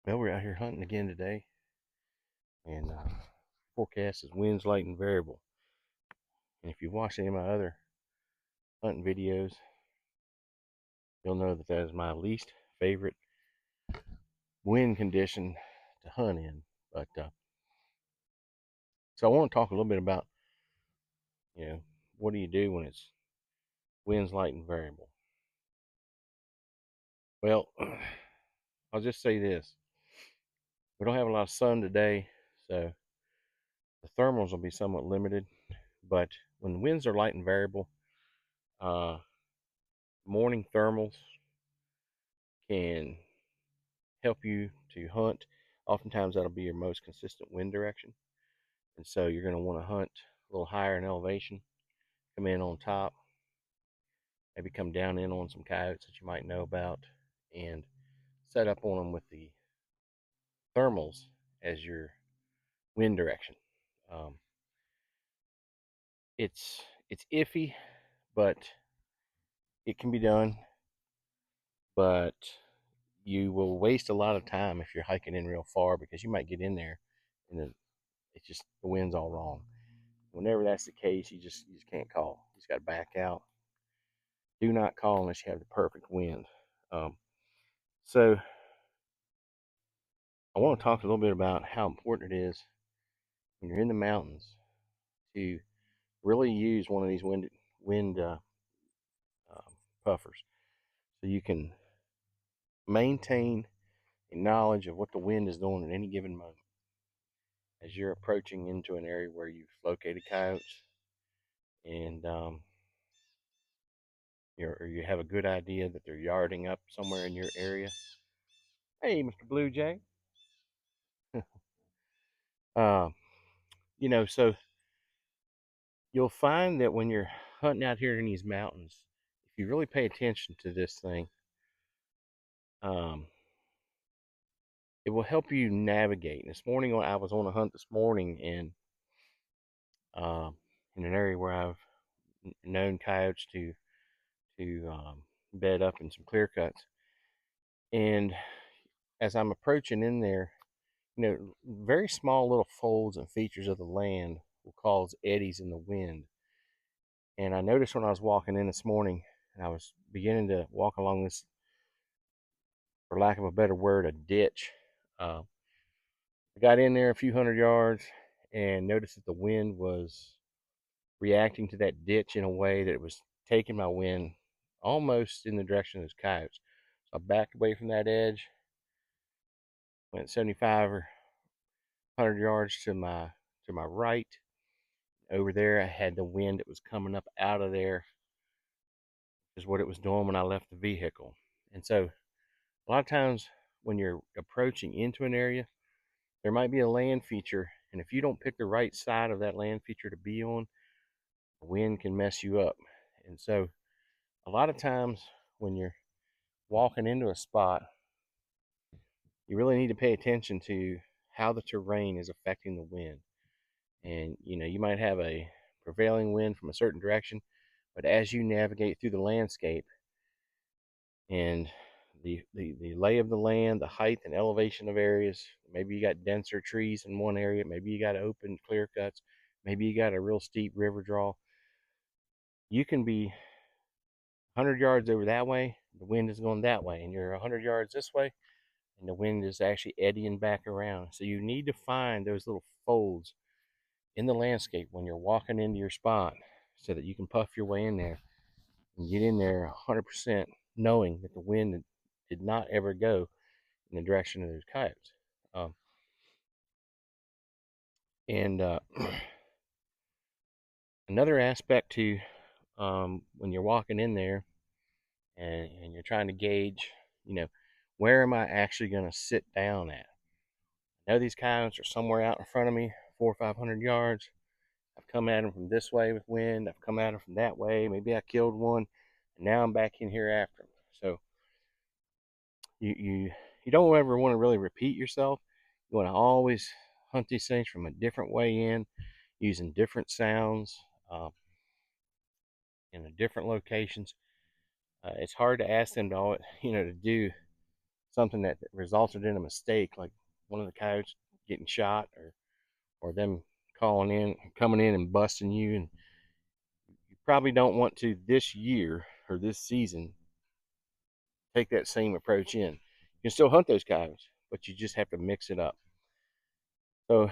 Well, we're out here hunting again today, and forecast is winds light and variable. And if you've watched any of my other hunting videos, you'll know that that is my least favorite wind condition to hunt in. But so I want to talk a little bit about, you know, what do you do when it's winds light and variable? Well, I'll just say this: we don't have a lot of sun today, so the thermals will be somewhat limited. But when winds are light and variable, uh, morning thermals can help you to hunt. Oftentimes, that'll be your most consistent wind direction. And so you're going to want to hunt a little higher in elevation, come in on top, maybe come down in on some coyotes that you might know about, and set up on them with the thermals as your wind direction. Um, it's iffy, but it can be done. But you will waste a lot of time if you're hiking in real far because you might get in there and it's just the wind's all wrong. Whenever that's the case, you just can't call. You just got to back out. Do not call unless you have the perfect wind. Um, so I want to talk a little bit about how important it is when you're in the mountains to really use one of these wind um, puffers, so you can maintain a knowledge of what the wind is doing at any given moment as you're approaching into an area where you've located coyotes and you have a good idea that they're yarding up somewhere in your area. Hey, Mr. Blue Jay. Uh, so you'll find that when you're hunting out here in these mountains, if you really pay attention to this thing, um, it will help you navigate. And this morning, I was on a hunt this morning uh, in an area where I've known coyotes to bed up in some clear cuts. And as I'm approaching in there, very small little folds and features of the land will cause eddies in the wind. And I noticed when I was walking in this morning, and I was beginning to walk along this, for lack of a better word, a ditch. Uh, I got in there a few hundred yards and noticed that the wind was reacting to that ditch in a way that it was taking my wind almost in the direction of those coyotes. So I backed away from that edge, went 75 or 100 yards to my right. Over there, I had the wind that was coming up out of there, is what it was doing when I left the vehicle. And so a lot of times when you're approaching into an area, there might be a land feature, and if you don't pick the right side of that land feature to be on, the wind can mess you up. And so a lot of times when you're walking into a spot, you really need to pay attention to how the terrain is affecting the wind. And you might have a prevailing wind from a certain direction, but as you navigate through the landscape and the lay of the land, the height and elevation of areas. Maybe you got denser trees in one area. Maybe you got open clear cuts. Maybe you got a real steep river draw. You can be 100 yards over that way. The wind is going that way, and you're 100 yards this way, and the wind is actually eddying back around. So you need to find those little folds in the landscape when you're walking into your spot, so that you can puff your way in there and get in there 100% knowing that the wind did not ever go in the direction of those coyotes. Um, and another aspect to when you're walking in there and you're trying to gauge, you know, where am I actually going to sit down at? I know these coyotes are somewhere out in front of me, 400 or 500 yards. I've come at them from this way with wind. I've come at them from that way. Maybe I killed one, and now I'm back in here after them. So you don't ever want to really repeat yourself. You want to always hunt these things from a different way in, using different sounds in the different locations. It's hard to ask them to to do something that resulted in a mistake, like one of the coyotes getting shot, or them coming in and busting you. And you probably don't want to this year or this season take that same approach in. You can still hunt those coyotes, but you just have to mix it up. So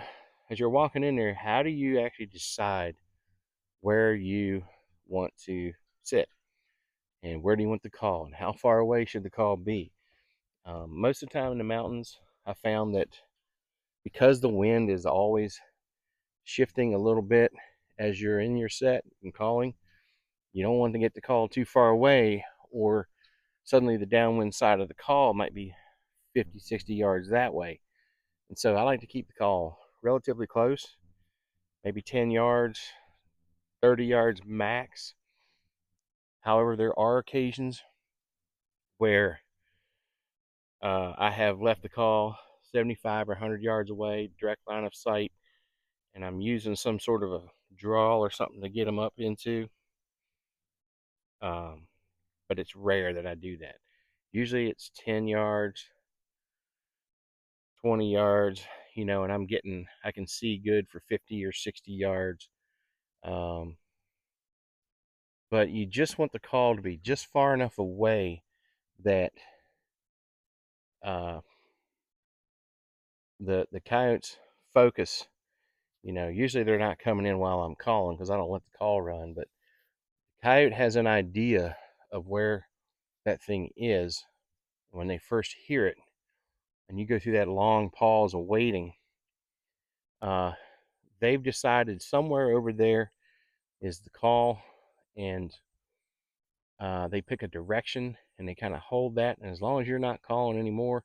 as you're walking in there, how do you actually decide where you want to sit, and where do you want the call, and how far away should the call be? Most of the time in the mountains, I found that because the wind is always shifting a little bit as you're in your set and calling, you don't want to get the call too far away, or suddenly the downwind side of the call might be 50, 60 yards that way. And so I like to keep the call relatively close, maybe 10 yards, 30 yards max. However, there are occasions where I have left the call 75 or 100 yards away, direct line of sight, and I'm using some sort of a draw or something to get them up into. Um, but it's rare that I do that. Usually it's 10 yards, 20 yards, and I can see good for 50 or 60 yards. Um, but you just want the call to be just far enough away that uh, the coyotes focus. Usually they're not coming in while I'm calling because I don't let the call run, but the coyote has an idea of where that thing is when they first hear it, and you go through that long pause of waiting. uh, they've decided somewhere over there is the call, and they pick a direction and they kind of hold that, and as long as you're not calling anymore,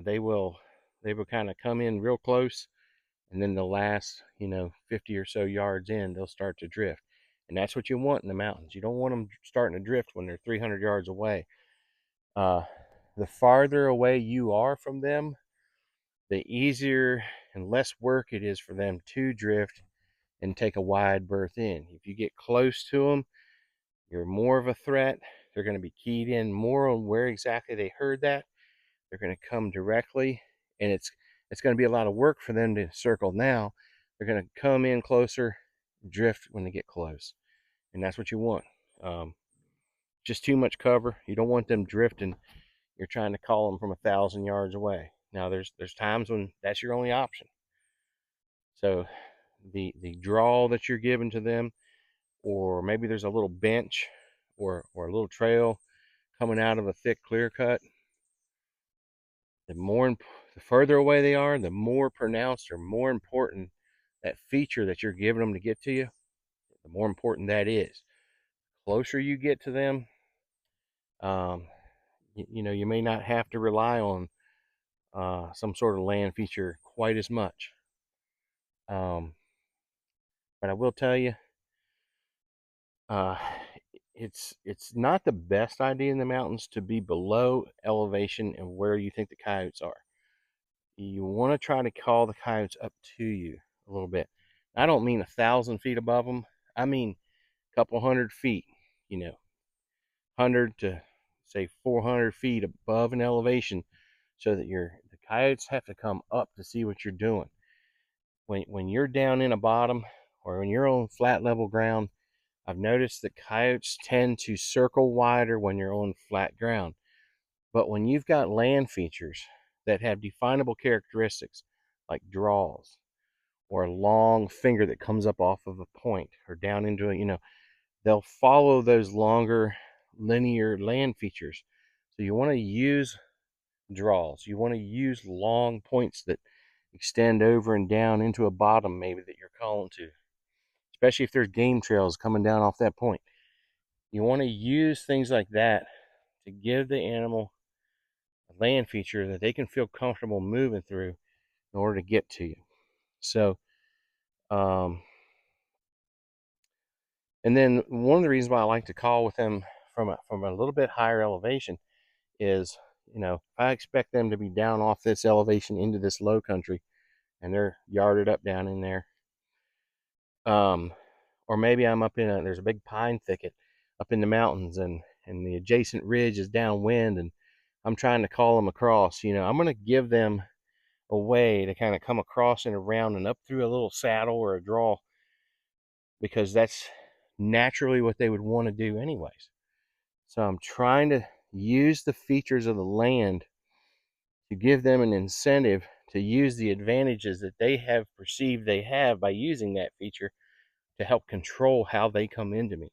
they will kind of come in real close, and then the last 50 or so yards in, they'll start to drift. And that's what you want in the mountains. You don't want them starting to drift when they're 300 yards away. uh, the farther away you are from them, the easier and less work it is for them to drift and take a wide berth in. If you get close to them, you're more of a threat. They're going to be keyed in more on where exactly they heard that. They're going to come directly, and it's going to be a lot of work for them to circle now. They're going to come in closer, drift when they get close, and that's what you want. Just too much cover. You don't want them drifting. You're trying to call them from 1,000 yards away. Now there's times when that's your only option. So the draw that you're giving to them, or maybe there's a little bench or a little trail coming out of a thick clear cut, the further away they are, the more pronounced or more important that feature that you're giving them to get to you, the more important that is. The closer you get to them, um, you may not have to rely on some sort of land feature quite as much. Um, but I will tell you, uh, it's not the best idea in the mountains to be below elevation and where you think the coyotes are. You want to try to call the coyotes up to you a little bit. I don't mean 1,000 feet above them. I mean a couple 100 feet. 100 to say 400 feet above an elevation, so that the coyotes have to come up to see what you're doing. When you're down in a bottom, or when you're on flat level ground, I've noticed that coyotes tend to circle wider when you're on flat ground. But when you've got land features that have definable characteristics, like draws, or a long finger that comes up off of a point or down into they'll follow those longer linear land features. So you want to use draws. You want to use long points that extend over and down into a bottom, maybe, that you're calling to, especially if there's game trails coming down off that point. You want to use things like that to give the animal a land feature that they can feel comfortable moving through in order to get to you. So, and then one of the reasons why I like to call with them from a little bit higher elevation is, if I expect them to be down off this elevation into this low country, and they're yarded up down in there, or maybe I'm there's a big pine thicket up in the mountains, and the adjacent ridge is downwind, and I'm trying to call them across. I'm going to give them a way to kind of come across and around and up through a little saddle or a draw, because that's naturally what they would want to do anyways. So I'm trying to use the features of the land to give them an incentive to use the advantages that they have perceived they have by using that feature to help control how they come into me.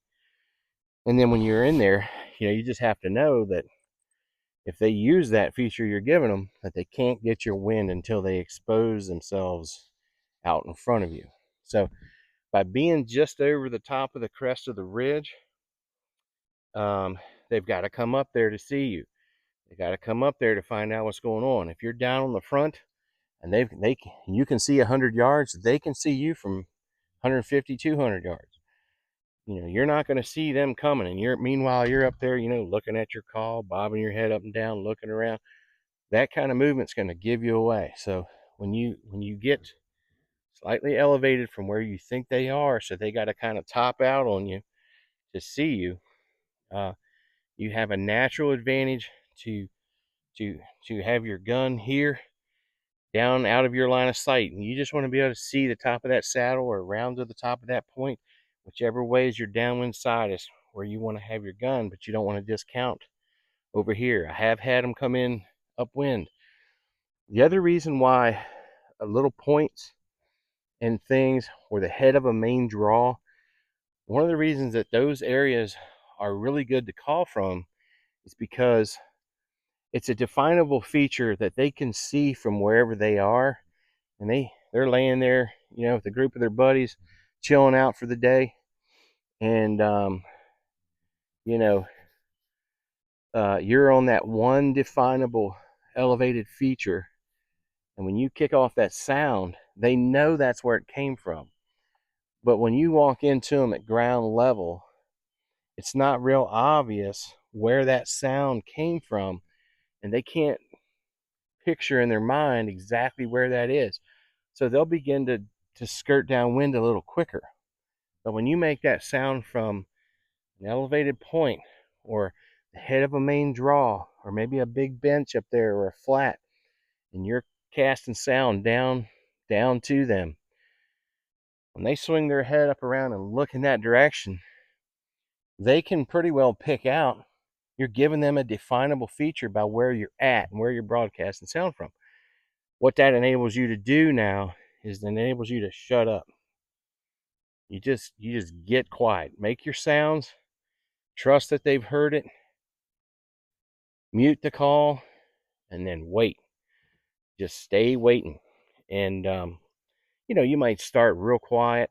And then when you're in there, you just have to know that if they use that feature you're giving them, that they can't get your wind until they expose themselves out in front of you. So by being just over the top of the crest of the ridge, they've got to come up there to see you. They got to come up there to find out what's going on. If you're down on the front and you can see 100 yards, they can see you from 150, 200 yards. You're not going to see them coming, and meanwhile you're up there, looking at your call, bobbing your head up and down, looking around. That kind of movement's going to give you away. So when you get slightly elevated from where you think they are, so they got to kind of top out on you to see you, you have a natural advantage to to have your gun here down out of your line of sight, and you just want to be able to see the top of that saddle or around to the top of that point. Whichever way is your downwind side is where you want to have your gun, but you don't want to discount over here. I have had them come in upwind. The other reason why little points and things or the head of a main draw, one of the reasons that those areas are really good to call from is because it's a definable feature that they can see from wherever they are, and they're laying there, with a group of their buddies, chilling out for the day, and you know, you're on that one definable elevated feature, and when you kick off that sound, they know that's where it came from. But when you walk into them at ground level, it's not real obvious where that sound came from, and they can't picture in their mind exactly where that is. So they'll begin to skirt downwind a little quicker. But when you make that sound from an elevated point or the head of a main draw or maybe a big bench up there or a flat, and you're casting sound down to them, when they swing their head up around and look in that direction, they can pretty well pick out. You're giving them a definable feature by where you're at and where you're broadcasting sound from. What that enables you to do now is it enables you to shut up. You just get quiet. Make your sounds. Trust that they've heard it. Mute the call, and then wait. Just stay waiting. And you might start real quiet.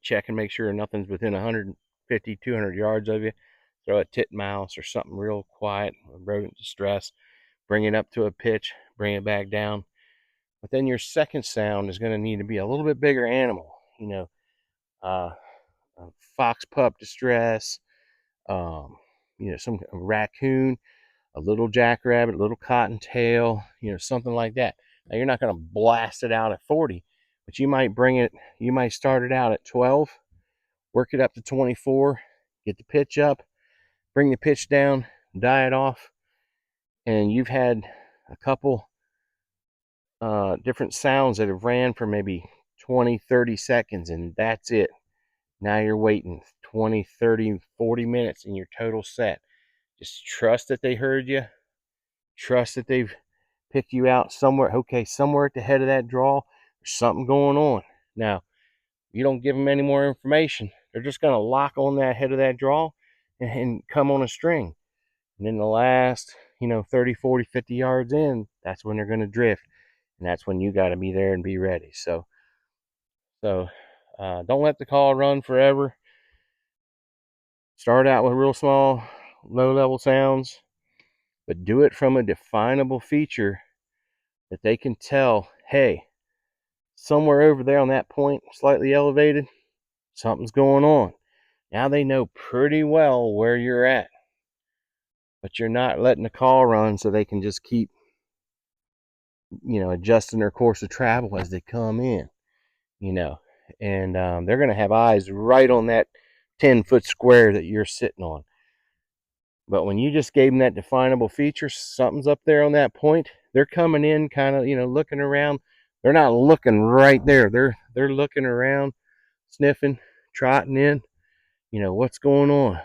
Check and make sure nothing's within 150, 200 yards of you. Throw a titmouse or something real quiet, rodent distress. Bring it up to a pitch. Bring it back down. But then your second sound is going to need to be a little bit bigger animal. A fox pup distress, some raccoon, a little jackrabbit, a little cottontail, something like that. Now you're not going to blast it out at 40, but you might start it out at 12, work it up to 24, get the pitch up, bring the pitch down, die it off, and you've had a couple different sounds that have ran for maybe 20, 30 seconds, and that's it. Now you're waiting 20, 30, 40 minutes and you're total set. Just trust that they heard you. Trust that they've picked you out somewhere. Okay, somewhere at the head of that draw, there's something going on. Now, you don't give them any more information. They're just going to lock on that head of that draw and come on a string. And then the last, 30, 40, 50 yards in, that's when they're going to drift. And that's when you got to be there and be ready. So don't let the call run forever. Start out with real small, low-level sounds, but do it from a definable feature that they can tell, hey, somewhere over there on that point, slightly elevated, something's going on. Now they know pretty well where you're at, but you're not letting the call run so they can just keep, adjusting their course of travel as they come in, and they're going to have eyes right on that 10-foot square that you're sitting on. But when you just gave them that definable feature, something's up there on that point. They're coming in, kind of, looking around. They're not looking right there. They're looking around, sniffing, trotting in. What's going on?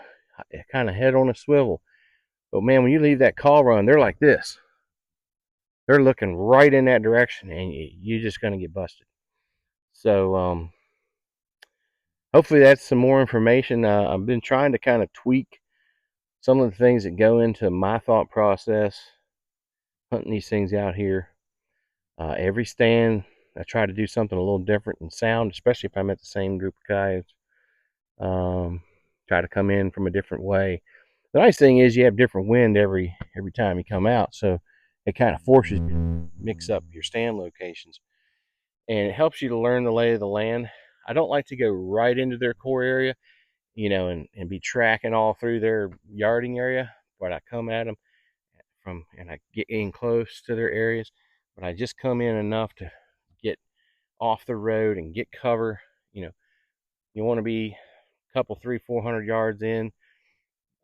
Kind of head on a swivel. But man, when you leave that call run, they're like this. They're looking right in that direction, and you're just gonna get busted. So hopefully that's some more information. I've been trying to kind of tweak some of the things that go into my thought process hunting these things out here. Every stand, I try to do something a little different in sound, especially if I'm at the same group of coyotes. Try to come in from a different way. The nice thing is you have different wind every time you come out, so it kind of forces you to mix up your stand locations, and it helps you to learn the lay of the land. I don't like to go right into their core area, and be tracking all through their yarding area, but I come at them and I get in close to their areas, but I just come in enough to get off the road and get cover. You want to be a couple, 300-400 yards in,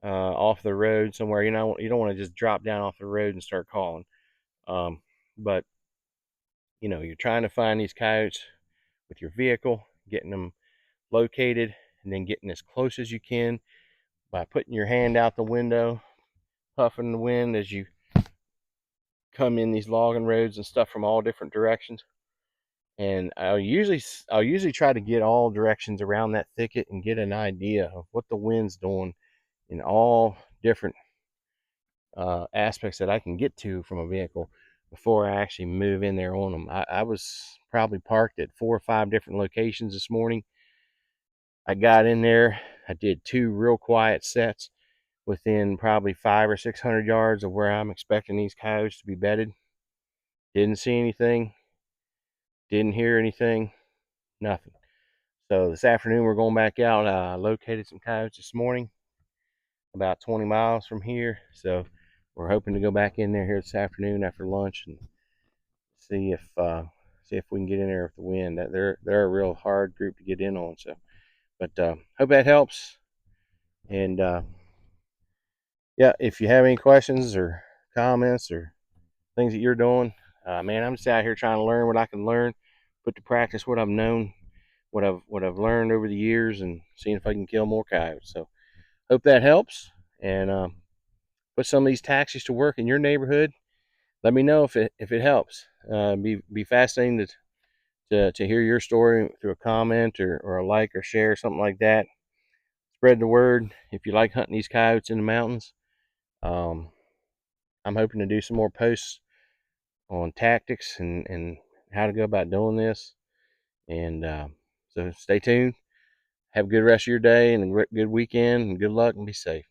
off the road somewhere. You don't want to just drop down off the road and start calling. But you're trying to find these coyotes with your vehicle, getting them located, and then getting as close as you can by putting your hand out the window, puffing the wind as you come in these logging roads and stuff from all different directions. And I'll usually try to get all directions around that thicket and get an idea of what the wind's doing in all different aspects that I can get to from a vehicle before I actually move in there on them. I was probably parked at 4 or 5 different locations this morning. I got in there, I did 2 real quiet sets within probably 500 or 600 yards of where I'm expecting these coyotes to be bedded. Didn't see anything, didn't hear anything, nothing. So this afternoon we're going back out. I located some coyotes this morning about 20 miles from here. So we're hoping to go back in there here this afternoon after lunch and see if we can get in there with the wind. They're a real hard group to get in on. So, but hope that helps. And yeah, if you have any questions or comments or things that you're doing, man, I'm just out here trying to learn what I can learn, put to practice what I've known, what I've learned over the years, and seeing if I can kill more coyotes. So hope that helps, and put some of these taxis to work in your neighborhood. Let me know if it helps. Be fascinating to hear your story through a comment or a like or share, something like that. Spread the word if you like hunting these coyotes in the mountains. Um, I'm hoping to do some more posts on tactics and how to go about doing this. And so stay tuned. Have a good rest of your day and a good weekend, and good luck and be safe.